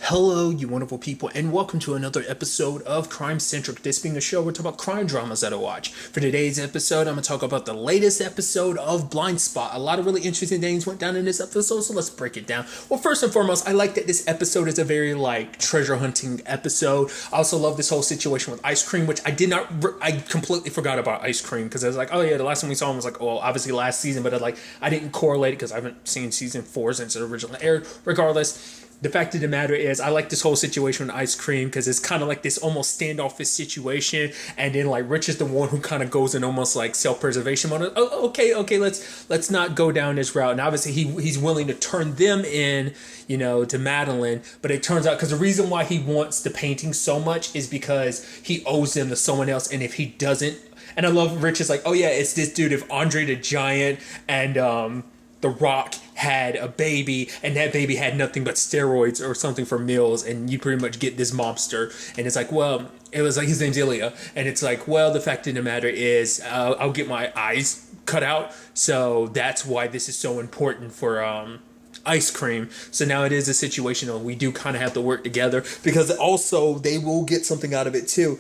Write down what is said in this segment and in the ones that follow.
Hello, you wonderful people, and welcome to another episode of Centric. This being a show, we're talking about crime dramas that I watch. For today's episode, I'm going to talk about the latest episode of Blindspot. A lot of really interesting things went down in this episode, so let's break it down. Well, first and foremost, I like that this episode is a very, treasure hunting episode. I also love this whole situation with Ice Cream, which I completely forgot about Ice Cream, because I was like, oh yeah, the last time we saw him was obviously last season, but I didn't correlate it because I haven't seen season 4 since it originally aired. Regardless, the fact of the matter is, I like this whole situation with Ice Cream because it's kind of like this almost standoffish situation, and then Rich is the one who kind of goes in almost self-preservation mode. Oh, okay, let's not go down this route. And obviously he's willing to turn them in, to Madeleine. But it turns out because the reason why he wants the painting so much is because he owes them to someone else, and if he doesn't, and I love Rich is like, oh yeah, it's this dude if Andre the Giant and The Rock had a baby, and that baby had nothing but steroids or something for meals, and you pretty much get this monster. And it's like, well, it was like his name's Ilya, and it's like, well, the fact of the matter is, I'll get my eyes cut out, so that's why this is so important for Ice Cream. So now it is a situation where we do kind of have to work together, because also they will get something out of it too.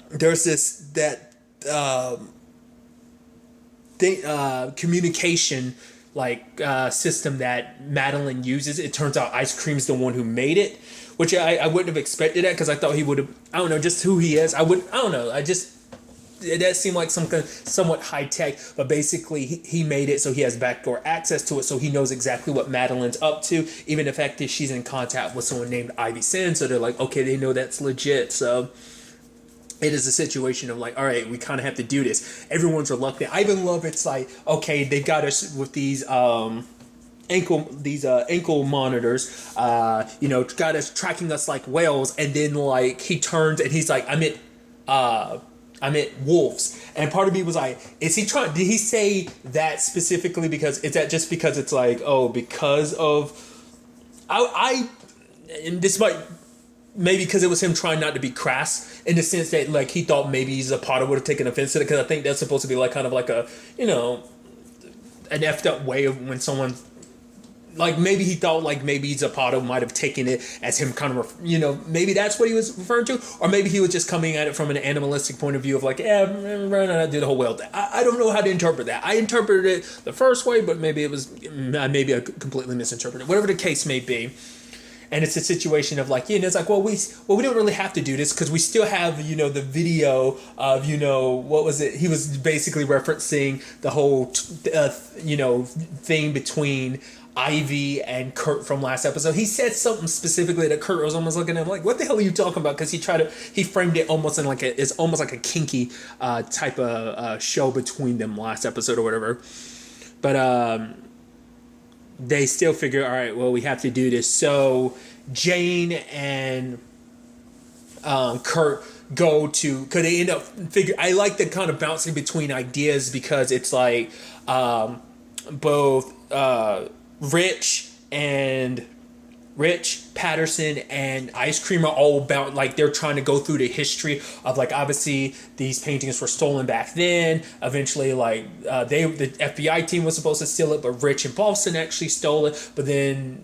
There's communication system that Madeleine uses. It turns out Ice Cream's the one who made it, which I wouldn't have expected that, because I thought he would have, I don't know, just who he is. That seemed like something somewhat high tech, but basically he made it so he has backdoor access to it, so he knows exactly what Madeleine's up to. Even the fact that she's in contact with someone named Ivy Sin, so they're like, okay, they know that's legit. So it is a situation of all right, we kind of have to do this. Everyone's reluctant. I even love it's okay, they got us with these ankle monitors, got us tracking us like whales, and then he turns and he's like, I meant wolves. And part of me was like, did he say that specifically because is that just because it's because of and this might maybe because it was him trying not to be crass, in the sense that he thought maybe Zapata would have taken offense to it, because I think that's supposed to be kind of a an effed up way of when someone maybe he thought maybe Zapata might have taken it as him kind of maybe that's what he was referring to, or maybe he was just coming at it from an animalistic point of view of do the whole whale thing. I don't know how to interpret that. I interpreted it the first way, but maybe I completely misinterpreted it. Whatever the case may be. And it's a situation of it's we don't really have to do this, because we still have the video of what was it? He was basically referencing the whole thing between Ivy and Kurt from last episode. He said something specifically that Kurt was almost looking at him what the hell are you talking about? Because he framed it almost in it's almost like a kinky type of show between them last episode or whatever. But they still figure, all right, well, we have to do this. So Jane and Kurt go to, because they end up I like the kind of bouncing between ideas, because it's both Rich, Patterson, and Ice Cream are all about they're trying to go through the history of obviously these paintings were stolen back then. Eventually the FBI team was supposed to steal it, but Rich and Boston actually stole it. But then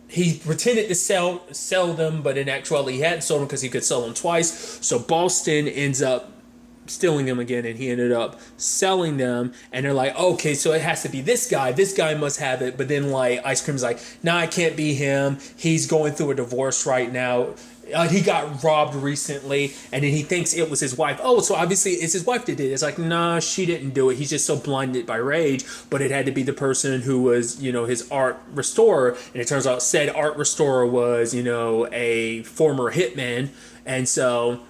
he pretended to sell them, but in actuality he hadn't sold them because he could sell them twice. So Boston ends up stealing them again, and he ended up selling them, and they're okay, so it has to be this guy must have it. But then Ice Cream's nah, it can't be him, he's going through a divorce right now, he got robbed recently, and then he thinks it was his wife. Oh, so obviously it's his wife that did it. It's nah, she didn't do it, he's just so blinded by rage. But it had to be the person who was his art restorer, and it turns out said art restorer was a former hitman. And so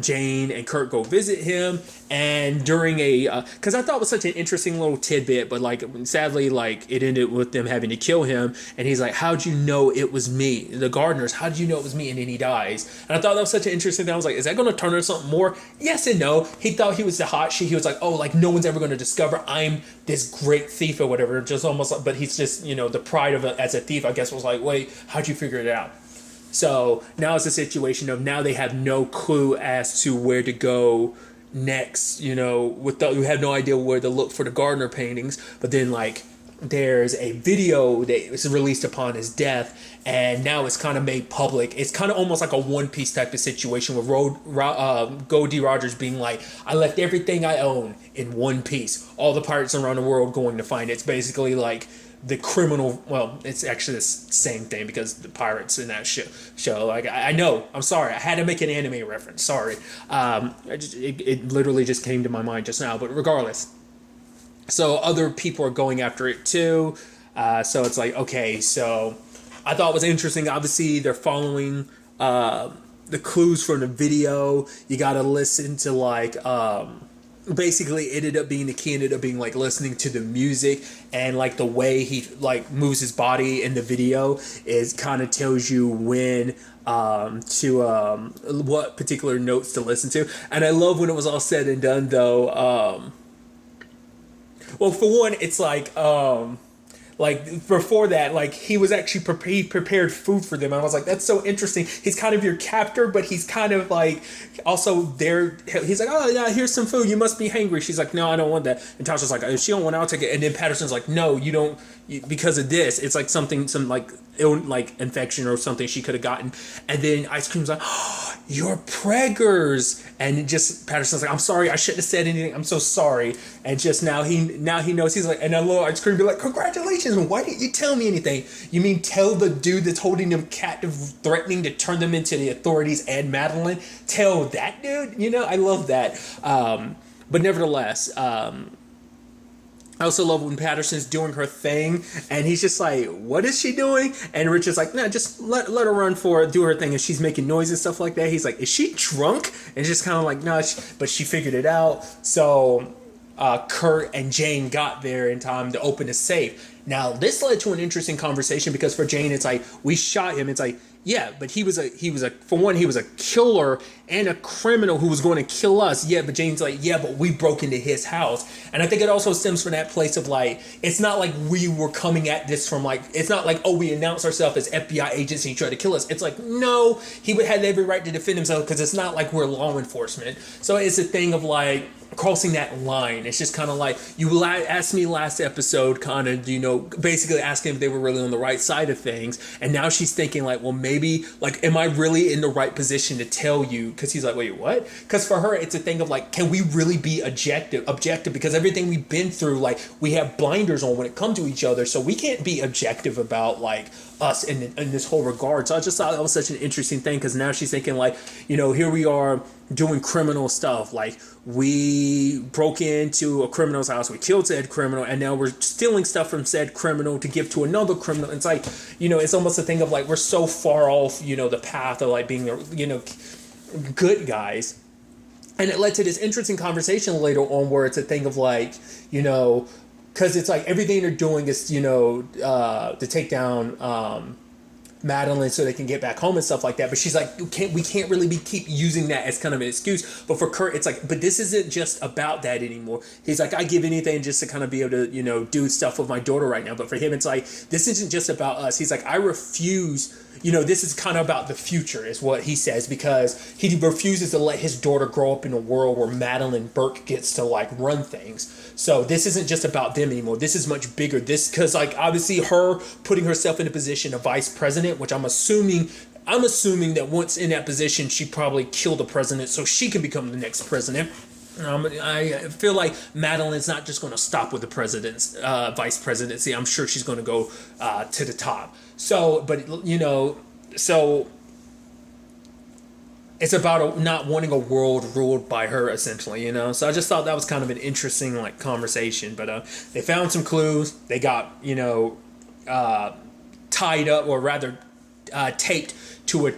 Jane and Kurt go visit him, and during because I thought it was such an interesting little tidbit, but sadly it ended with them having to kill him. And he's like, how'd you know it was me, the gardeners, how'd you know it was me? And then he dies. And I thought that was such an interesting thing. I was like, is that going to turn into something more? Yes and no. He thought he was the hot shit. He was no one's ever going to discover I'm this great thief or whatever, just almost but he's just the pride of as a thief, I guess, was wait, how'd you figure it out? So now it's a situation of now they have no clue as to where to go next, we have no idea where to look for the Gardner paintings. But then there's a video that was released upon his death, and now it's kind of made public. It's kind of almost like a One Piece type of situation with Goldie Rogers being like, I left everything I own in one piece. All the pirates around the world going to find it. It's basically like the criminal, well, it's actually the same thing because the pirates in that show like, I know, I'm sorry, I had to make an anime reference, sorry. It literally just came to my mind just now, but regardless. So other people are going after it too. So it's like, okay, so I thought it was interesting. Obviously, they're following the clues from the video. You got to listen to like, basically it ended up being like listening to the music, and like the way he like moves his body in the video is kind of tells you when what particular notes to listen to. And I love when it was all said and done though. Well, for one, it's like before that, like he was actually he prepared food for them. I was like, that's so interesting. He's kind of your captor, but he's kind of like also there. He's like, oh yeah, here's some food. You must be hangry. She's like, no, I don't want that. And Tasha's like, if she don't want it, I'll take it. And then Patterson's like, no, you don't, because of this. It's like some like infection or something she could have gotten. And then Ice Cream's like, oh, you're preggers. And just Patterson's like, I'm sorry, I shouldn't have said anything. I'm so sorry. And just now he knows. He's like, and a little Ice Cream be like, congratulations. Why didn't you tell me anything? You mean tell the dude that's holding them captive, threatening to turn them into the authorities and Madeleine? Tell that dude? You know, I love that. But nevertheless, I also love when Patterson's doing her thing, and he's just like, what is she doing? And Rich is like, no, just let her run for it, do her thing. And she's making noise and stuff like that. He's like, is she drunk? And it's just kind of like, no, but she figured it out. So Kurt and Jane got there in time to open the safe. Now, this led to an interesting conversation because for Jane, it's like, we shot him. It's like, yeah, but he was a for one, he was a killer and a criminal who was going to kill us. Yeah, but Jane's like, yeah, but we broke into his house. And I think it also stems from that place of like, it's not like we were coming at this from like, it's not like, oh, we announced ourselves as FBI agents and he tried to kill us. It's like, no, he would have every right to defend himself because it's not like we're law enforcement. So it's a thing of like, crossing that line. It's just kind of like, you asked me last episode, kind of, you know, basically asking if they were really on the right side of things. And now she's thinking like, well, maybe, like, am I really in the right position to tell you? Because he's like, wait, what? Because for her, it's a thing of like, can we really be objective? Because everything we've been through, like, we have blinders on when it comes to each other. So we can't be objective about like us in this whole regard. So I just thought that was such an interesting thing, because now she's thinking like, you know, here we are doing criminal stuff. Like, we broke into a criminal's house, we killed said criminal, and now we're stealing stuff from said criminal to give to another criminal. It's like, you know, it's almost a thing of like, we're so far off, you know, the path of like being, you know, good guys. And it led to this interesting conversation later on where it's a thing of like, you know, because it's like everything they're doing is, you know, to take down Madeleine so they can get back home and stuff like that. But she's like, we can't really keep using that as kind of an excuse. But for Kurt, it's like, but this isn't just about that anymore. He's like, I give anything just to kind of be able to, you know, do stuff with my daughter right now. But for him, it's like, this isn't just about us. He's like, I refuse. You know, this is kind of about the future is what he says, because he refuses to let his daughter grow up in a world where Madeleine Burke gets to like run things. So this isn't just about them anymore. This is much bigger. This, because like obviously her putting herself in a position of vice president, which I'm assuming that once in that position, she probably killed the president so she can become the next president. I feel like Madeleine's not just going to stop with the president's vice presidency. I'm sure she's going to go to the top. So, but you know, so it's about not wanting a world ruled by her, essentially, you know. So I just thought that was kind of an interesting like conversation. But they found some clues. They got, you know, tied up, or rather taped to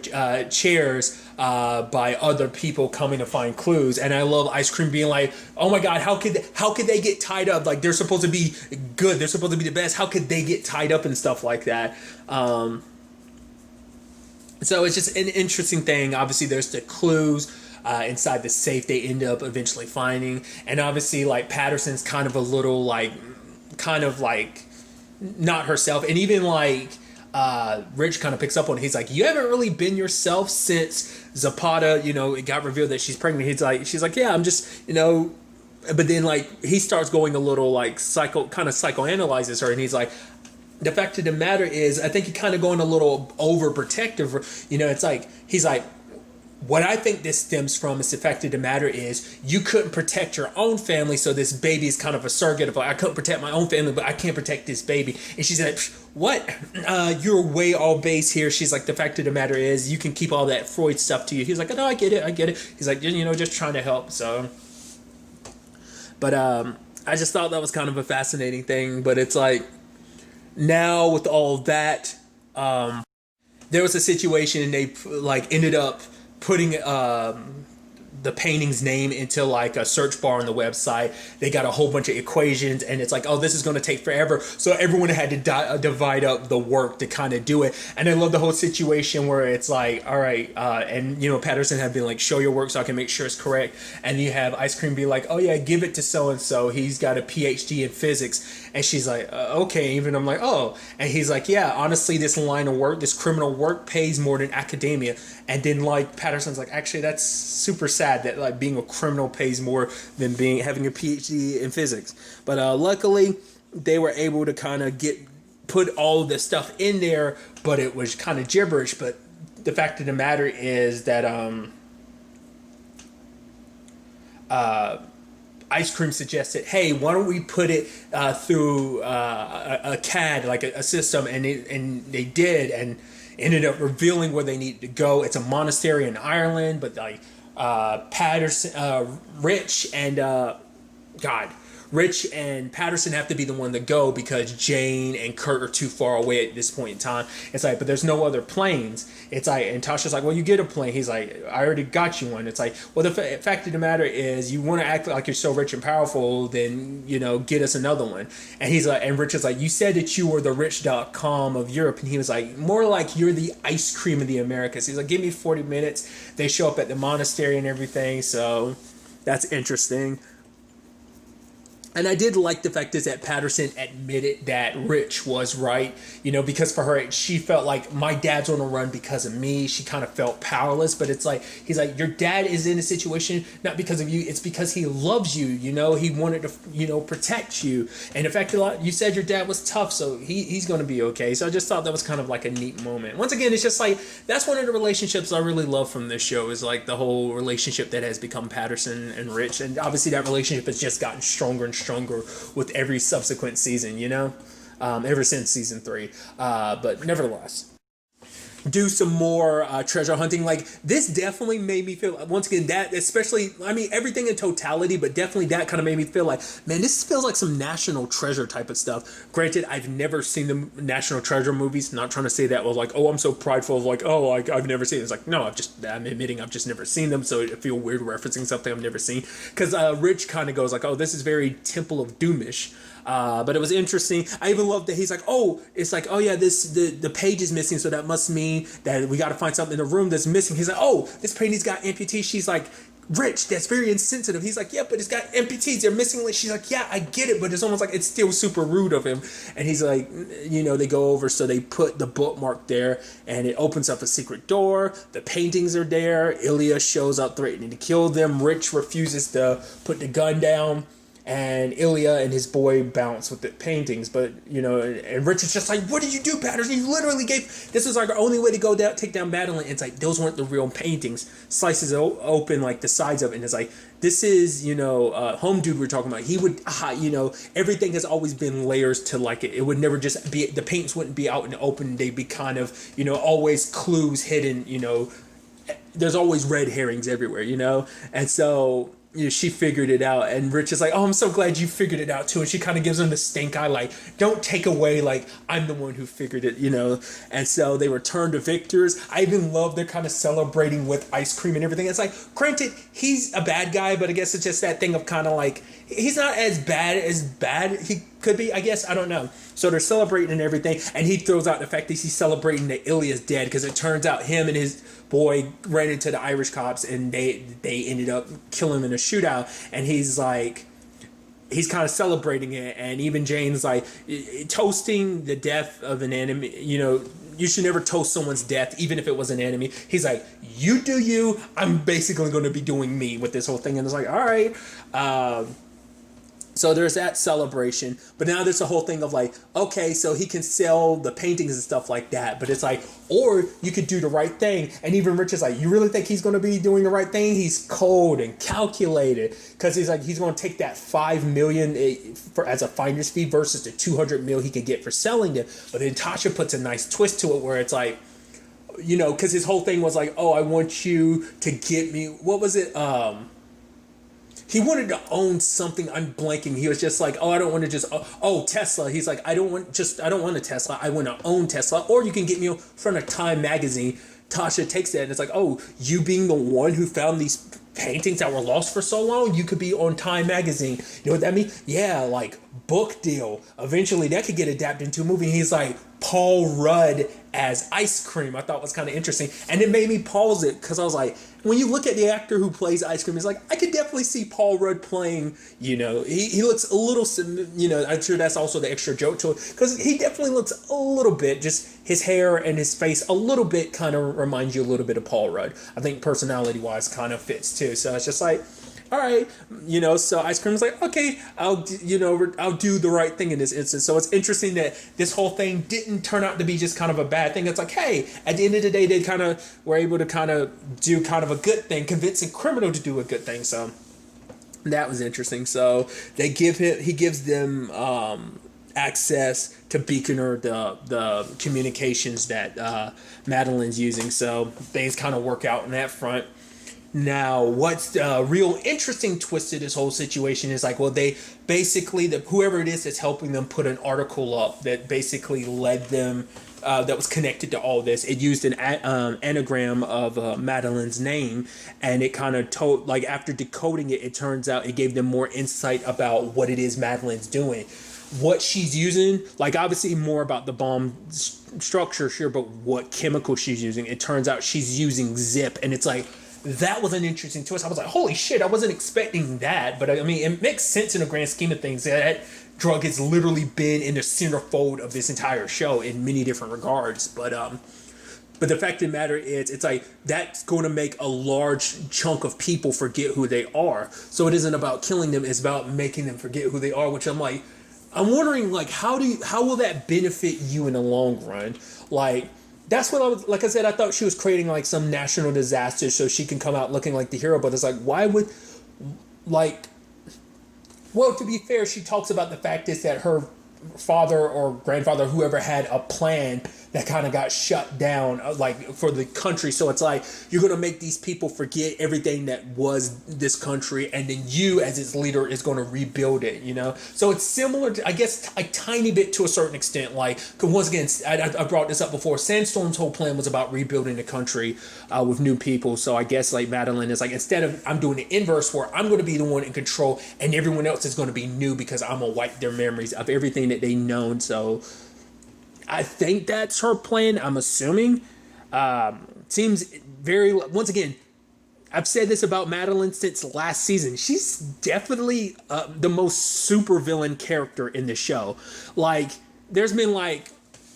chairs by other people coming to find clues. And I love Ice Cream being like, oh my God, how could they get tied up? Like, they're supposed to be good, they're supposed to be the best, how could they get tied up and stuff like that? So it's just an interesting thing. Obviously there's the clues inside the safe they end up eventually finding, and obviously like Patterson's kind of a little like not herself. And even like Rich kind of picks up on it. He's like, you haven't really been yourself since Zapata, you know, it got revealed that she's pregnant. She's like, yeah, I'm just, you know, but then like he starts going a little like psychoanalyzes her, and he's like, the fact of the matter is, I think he kind of going a little overprotective. You know, it's like he's like, what I think this stems from is the fact of the matter is you couldn't protect your own family, so this baby is kind of a surrogate of like, I couldn't protect my own family, but I can't protect this baby. And she's like, what? You're way all base here. She's like, the fact of the matter is you can keep all that Freud stuff to you. He's like, oh, no, I get it. He's like, you know, just trying to help. So, but I just thought that was kind of a fascinating thing. But it's like, now with all that, there was a situation and they like ended up putting the painting's name into like a search bar on the website. They got a whole bunch of equations, and it's like, oh, this is going to take forever. So everyone had to divide up the work to kind of do it. And I love the whole situation where it's like, all right, and you know, Patterson had been like, show your work so I can make sure it's correct. And you have Ice Cream be like, oh yeah, give it to so and so. He's got a PhD in physics. And she's like, okay. Even I'm like, oh. And he's like, yeah, honestly, this line of work, this criminal work, pays more than academia. And then like Patterson's like, actually, that's super sad that like being a criminal pays more than having a PhD in physics. But luckily, they were able to kind of put all of this stuff in there, but it was kind of gibberish. But the fact of the matter is that Ice Cream suggested, hey, why don't we put it through a CAD, like a system, and they did, and ended up revealing where they needed to go. It's a monastery in Ireland, but like Patterson, Rich and Patterson have to be the one to go because Jane and Kurt are too far away at this point in time. It's like, but there's no other planes. It's like, and Tasha's like, well, you get a plane. He's like, I already got you one. It's like, well, the fact of the matter is, you want to act like you're so rich and powerful, then, you know, get us another one. And he's like, and Rich is like, you said that you were the rich.com of Europe. And he was like, more like you're the Ice Cream of the Americas. He's like, give me 40 minutes. They show up at the monastery and everything. So that's interesting. And I did like the fact is that Patterson admitted that Rich was right, you know, because for her, she felt like my dad's on the run because of me. She kind of felt powerless, but it's like, he's like, your dad is in a situation, not because of you. It's because he loves you, you know, he wanted to, you know, protect you. And in fact, you said your dad was tough, so he's going to be okay. So I just thought that was kind of like a neat moment. Once again, it's just like, that's one of the relationships I really love from this show, is like the whole relationship that has become Patterson and Rich. And obviously that relationship has just gotten stronger and stronger with every subsequent season, you know, ever since season 3. But nevertheless, do some more treasure hunting. Like, this definitely made me feel, once again, that especially, I mean, everything in totality, but definitely that kind of made me feel like, man, this feels like some National Treasure type of stuff. Granted, I've never seen the National Treasure movies. Not trying to say that was like, oh, I'm so prideful of like, oh, I've never seen it. It's like, no, I'm admitting I've just never seen them, so I feel weird referencing something I've never seen. Because Rich kind of goes like, oh, this is very Temple of Doomish. But it was interesting. I even loved that he's like, oh, it's like, oh yeah, the page is missing, so that must mean that we got to find something in the room that's missing. He's like, oh, this painting's got amputees. She's like, Rich, that's very insensitive. He's like, yeah, but it's got amputees. They're missing. She's like, yeah, I get it, but it's almost like it's still super rude of him. And he's like, you know, they go over, so they put the bookmark there, and it opens up a secret door. The paintings are there. Ilya shows up threatening to kill them. Rich refuses to put the gun down. And Ilya and his boy bounce with the paintings, but, you know, and Rich is just like, what did you do, Patterson? You literally this is like our only way to go down, take down Madeleine. It's like, those weren't the real paintings. Slices open, like, the sides of it, and it's like, this is, you know, Home Dude we're talking about. He would, you know, everything has always been layers to, like, it would never just be, the paints wouldn't be out in the open. They'd be kind of, you know, always clues hidden, you know. There's always red herrings everywhere, you know. And so, you know, she figured it out, and Rich is like, oh, I'm so glad you figured it out too. And she kind of gives him the stink eye, like, don't take away, like, I'm the one who figured it, you know. And so they return to victors. I even love they're kind of celebrating with Ice Cream and everything. It's like, granted, he's a bad guy, but I guess it's just that thing of kind of like, he's not as bad he could be, I guess. I don't know. So they're celebrating and everything, and he throws out the fact that he's celebrating that Ilya's dead, because it turns out him and his boy ran into the Irish cops, and they ended up killing him in a shootout. And he's like, he's kind of celebrating it, and even Jane's like, toasting the death of an enemy, you know, you should never toast someone's death, even if it was an enemy. He's like, you do you, I'm basically going to be doing me with this whole thing. And it's like, all right. So there's that celebration, but now there's a whole thing of like, okay, so he can sell the paintings and stuff like that, but it's like, or you could do the right thing. And even Rich is like, you really think he's going to be doing the right thing? He's cold and calculated, because he's like, he's going to take that 5 million for as a finder's fee versus the 200 mil he could get for selling them. But then Tasha puts a nice twist to it where it's like, you know, because his whole thing was like, oh, I want you to get me, what was it? He wanted to own something. I'm blanking. He was just like, oh, I don't want to just, Tesla. He's like, I don't want a Tesla. I want to own Tesla. Or you can get me in front of Time magazine. Tasha takes that and it's like, oh, you being the one who found these paintings that were lost for so long, you could be on Time magazine. You know what that means? Yeah, like book deal. Eventually that could get adapted into a movie. And he's like, Paul Rudd as Ice Cream. I thought was kind of interesting. And it made me pause it because I was like, when you look at the actor who plays Ice Cream, it's like, I could definitely see Paul Rudd playing, you know, he looks a little, you know, I'm sure that's also the extra joke to it, because he definitely looks a little bit, just his hair and his face a little bit kind of reminds you a little bit of Paul Rudd. I think personality-wise kind of fits too. So it's just like, all right, you know, so Ice Cream's like, okay, I'll do the right thing in this instance. So it's interesting that this whole thing didn't turn out to be just kind of a bad thing. It's like, hey, at the end of the day, they kind of were able to kind of do kind of a good thing, convince a criminal to do a good thing. So that was interesting. So he gives them access to Beaconer, the communications that Madeleine's using. So things kind of work out in that front. Now, what's the real interesting twist to this whole situation is like, well, they basically, whoever it is that's helping them put an article up that basically led them, that was connected to all this. It used an anagram of Madeleine's name, and it kind of told, like, after decoding it, it turns out it gave them more insight about what it is Madeleine's doing. What she's using, like, obviously more about the bomb structure, sure, but what chemical she's using. It turns out she's using Zip, and it's like, that was an interesting twist. I was like, holy shit, I wasn't expecting that. But I mean, it makes sense in the grand scheme of things. That drug has literally been in the centerfold of this entire show in many different regards. But the fact of the matter is, it's like, that's going to make a large chunk of people forget who they are. So it isn't about killing them, it's about making them forget who they are, which I'm like, I'm wondering, like, how will that benefit you in the long run? Like, that's what I was, like I said, I thought she was creating like some national disaster so she can come out looking like the hero, but it's like, why would, like, well, to be fair, she talks about the fact is that her father or grandfather, whoever, had a plan that kind of got shut down, like, for the country. So it's like, you're going to make these people forget everything that was this country, and then you as its leader is going to rebuild it, you know? So it's similar to, I guess, a tiny bit to a certain extent, like, because once again, I brought this up before, Sandstorm's whole plan was about rebuilding the country with new people. So I guess, like, Madeleine is like, instead of, I'm doing the inverse where I'm going to be the one in control and everyone else is going to be new because I'm going to wipe their memories of everything that they known. So I think that's her plan, I'm assuming. Seems very, once again, I've said this about Madeleine since last season. She's definitely the most supervillain character in the show. Like, there's been, like,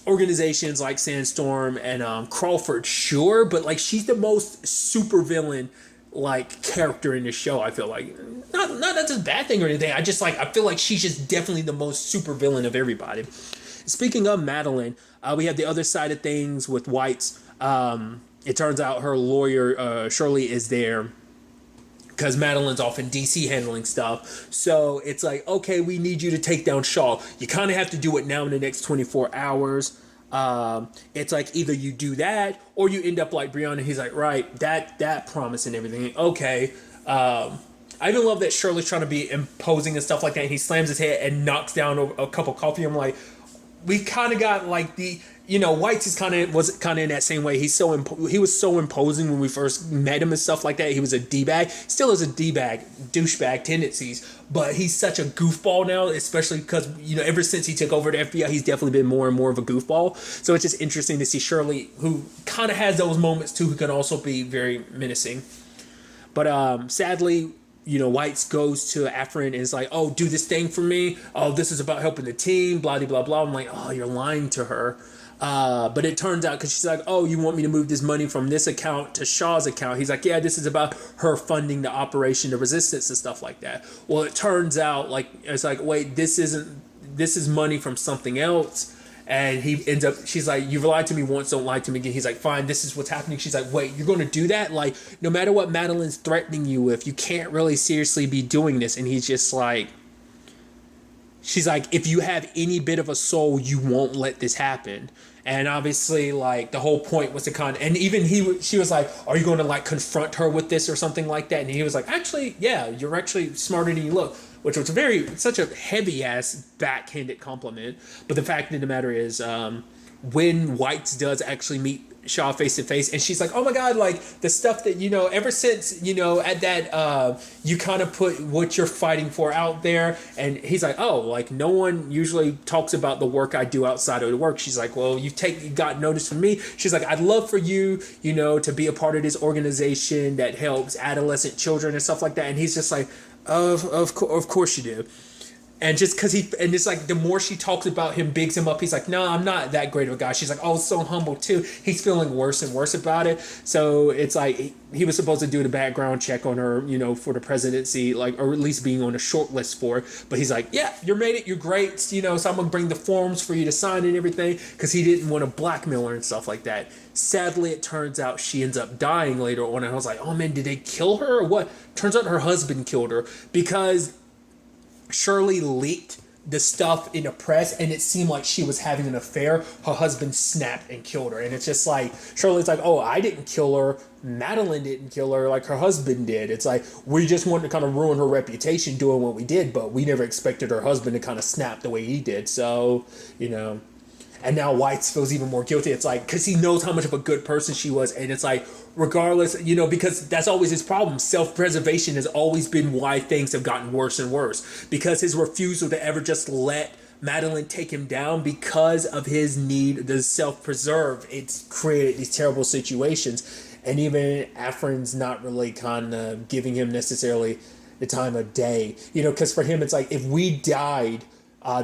organizations like Sandstorm and Crawford, sure, but, like, she's the most supervillain, like, character in the show, I feel like. Not that's a bad thing or anything. I just, like, I feel like she's just definitely the most supervillain of everybody. Speaking of Madeleine, we have the other side of things with Weitz. It turns out her lawyer, Shirley, is there because Madeleine's off in DC handling stuff. So it's like, okay, we need you to take down Shaw. You kind of have to do it now in the next 24 hours. It's like, either you do that or you end up like Brianna. He's like, right, that promise and everything. Okay. I even love that Shirley's trying to be imposing and stuff like that. And he slams his head and knocks down a cup of coffee. I'm like, we kind of got like the, you know, Weitz was kind of in that same way. He was so imposing when we first met him and stuff like that. He was a D-bag. Still is a D-bag, douchebag tendencies. But he's such a goofball now, especially because, you know, ever since he took over the FBI, he's definitely been more and more of a goofball. So it's just interesting to see Shirley, who kind of has those moments too, who can also be very menacing. But sadly, you know, Weitz goes to Afrin and is like, oh, do this thing for me. Oh, this is about helping the team, blah, blah, blah, blah. I'm like, oh, you're lying to her. But it turns out, because she's like, oh, you want me to move this money from this account to Shaw's account? He's like, yeah, this is about her funding the operation, the resistance and stuff like that. Well, it turns out, like, it's like, wait, this is money from something else. And he ends up, she's like, you've lied to me once, don't lie to me again. He's like, fine, this is what's happening. She's like, wait, you're going to do that? Like, no matter what Madeleine's threatening you with, you can't really seriously be doing this. And he's just like, she's like, if you have any bit of a soul, you won't let this happen. And obviously, like, the whole point was to kind of, and even she was like, are you going to, like, confront her with this or something like that? And he was like, actually, yeah, you're actually smarter than you look. Which was such a heavy-ass backhanded compliment. But the fact of the matter is, when Weitz does actually meet Shaw face-to-face, and she's like, oh my god, like, the stuff that, ever since, at that, you kind of put what you're fighting for out there, and he's like, oh, like, no one usually talks about the work I do outside of the work. She's like, well, you got notice from me. She's like, I'd love for you, to be a part of this organization that helps adolescent children and stuff like that. And he's just like, of course you do. And just because and it's like, the more she talks about him, bigs him up, he's like, no, I'm not that great of a guy. She's like, oh, so humble too. He's feeling worse and worse about it. So it's like, he was supposed to do the background check on her, for the presidency, like, or at least being on a short list for it. But he's like, yeah, you made it, you're great, so I'm going to bring the forms for you to sign and everything, because he didn't want to blackmail her and stuff like that. Sadly, it turns out she ends up dying later on, and I was like, oh man, did they kill her or what? Turns out her husband killed her, because Shirley leaked the stuff in the press, and it seemed like she was having an affair. Her husband snapped and killed her, and it's just like, Shirley's like, oh, I didn't kill her, Madeleine didn't kill her, like, her husband did. It's like, we just wanted to kind of ruin her reputation doing what we did, but we never expected her husband to kind of snap the way he did. So, and now Weitz feels even more guilty. It's like, because he knows how much of a good person she was. And it's like, regardless, because that's always his problem. Self-preservation has always been why things have gotten worse and worse. Because his refusal to ever just let Madeleine take him down, because of his need to self-preserve, it's created these terrible situations. And even Afrin's not really kind of giving him necessarily the time of day. Because for him, it's like, if we died,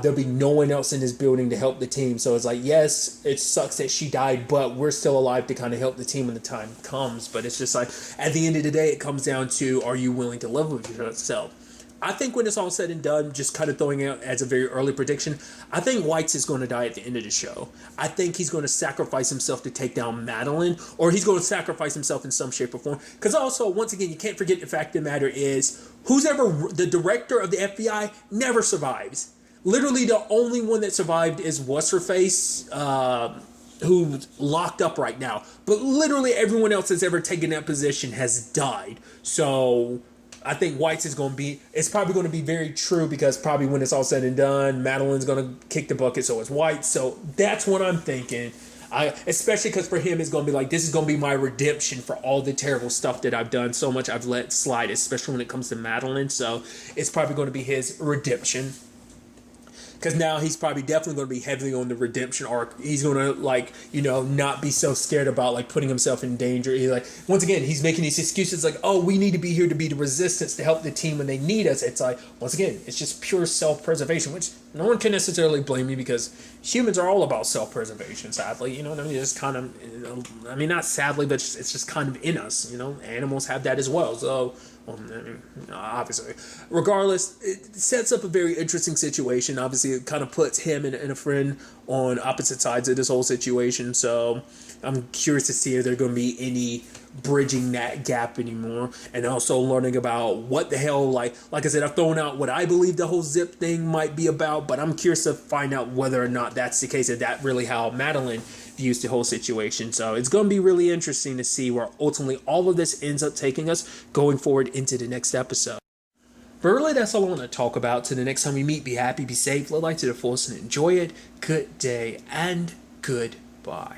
there'll be no one else in this building to help the team. So it's like, yes, it sucks that she died, but we're still alive to kind of help the team when the time comes. But it's just like, at the end of the day, it comes down to, are you willing to live with yourself? I think when it's all said and done, just kind of throwing out as a very early prediction, I think Weitz is going to die at the end of the show. I think he's going to sacrifice himself to take down Madeleine, or he's going to sacrifice himself in some shape or form. Because also, once again, you can't forget the fact of the matter is, the director of the FBI never survives. Literally, the only one that survived is What's-Her-Face, who's locked up right now. But literally everyone else that's ever taken that position has died. So I think Weitz is going to be, it's probably going to be very true, because probably when it's all said and done, Madeleine's going to kick the bucket, so it's Weitz. So that's what I'm thinking. Especially because for him, it's going to be like, this is going to be my redemption for all the terrible stuff that I've done. So much I've let slide, especially when it comes to Madeleine. So it's probably going to be his redemption. Because now he's probably definitely going to be heavily on the redemption arc. He's going to, not be so scared about, like, putting himself in danger. Once again, he's making these excuses like, oh, we need to be here to be the resistance to help the team when they need us. It's like, once again, it's just pure self-preservation, which no one can necessarily blame me, because humans are all about self-preservation, sadly. You know what I mean? It's kind of, not sadly, but it's just kind of in us. Animals have that as well. So, obviously, regardless, it sets up a very interesting situation. Obviously, it kind of puts him and a friend on opposite sides of this whole situation. So I'm curious to see if there's going to be any bridging that gap anymore, and also learning about what the hell, like I said, I've thrown out what I believe the whole Zip thing might be about, but I'm curious to find out whether or not that's the case, if that really how Madeleine views the whole situation. So it's going to be really interesting to see where ultimately all of this ends up taking us going forward into the next episode. But really, that's all I want to talk about. Till the next time we meet, be happy, be safe, live life to the fullest, and enjoy it. Good day and goodbye.